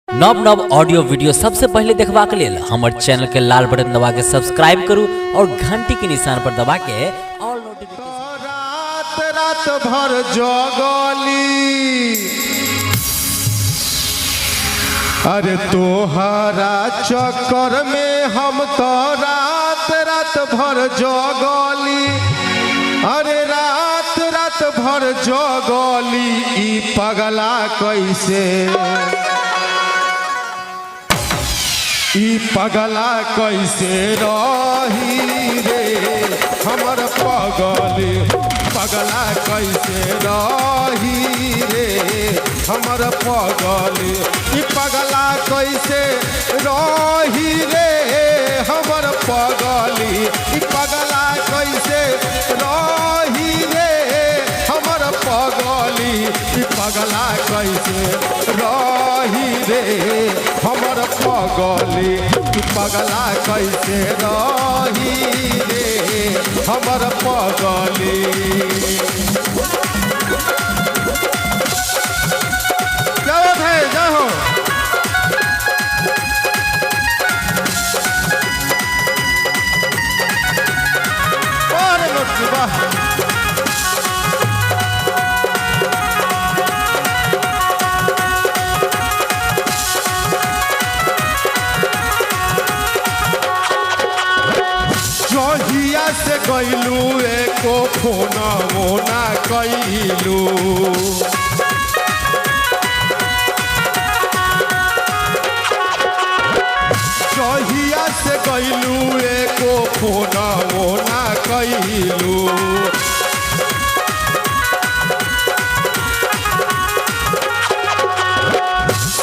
नव नव audio video सबसे पहले देखबा के लेल हमर चैनल के लाल बटन दबा के सब्सक्राइब करू और घंटी के निशान पर दबा के ऑल नोटिफिकेशन। रात रात भर जगली अरे तोहरा चक्कर में हम तो रात रात भर जगली अरे रात रात भर जगली ई पगला कैसे ई पगला कैसे रही रे हमर पगली पगला कैसे रही रे हमर पगली ई पगला कैसे रही रे हमर पगली ई पगला कैसे रही रे हमर पगली ई पगला कैसे रही रे हमर पगली ई पगला कैसे रही रे हमर पगली। क्या बात है जय हो। अरे लोग वाह जहिया से गईलू एको फोन मोना कैलू जहिया से गईलू एको फोन मोना कैलू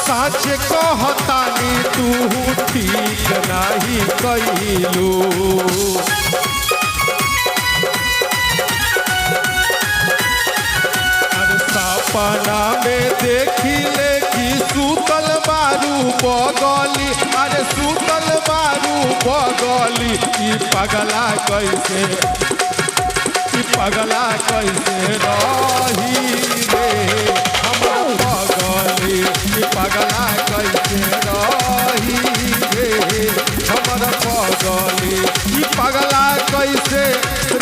सच कहतानी तू ठीक नहीं कैलू सपना में देखी ले कि सूतल बारू बगली अरे सूतल बारू बगली ई पगला कैसे ई पगला कैसे रही रे हमर पगली ई पगला कैसे रही रे हमर पगली ई पगला कैसे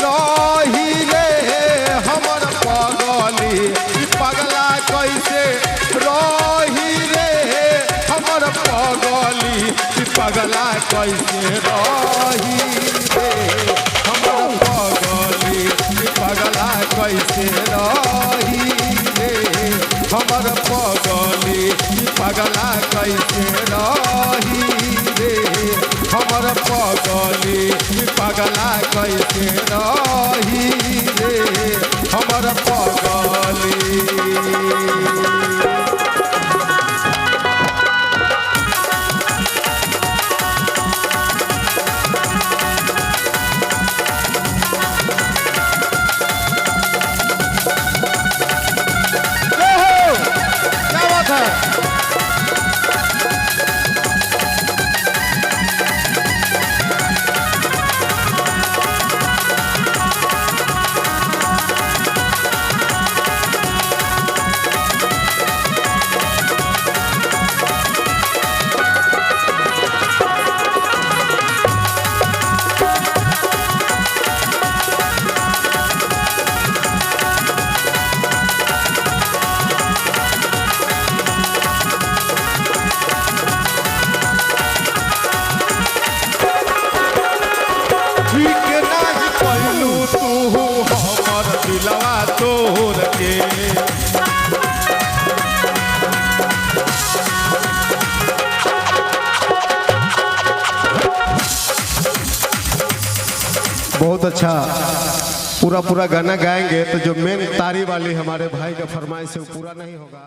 रही रे हमर पगली पगला कैसे रही रे हमर पगली पगला कैसे रही रे हमर पगली पगला कैसे रही रे हमर पगली पगला कैसे रही रे हमर पगली पगला कैसे रही रे हमर पगली। दिलवा तोड़ के बहुत अच्छा पूरा गाना गाएंगे तो जो मेन तारी वाली हमारे भाई का फरमाइश है वो पूरा नहीं होगा।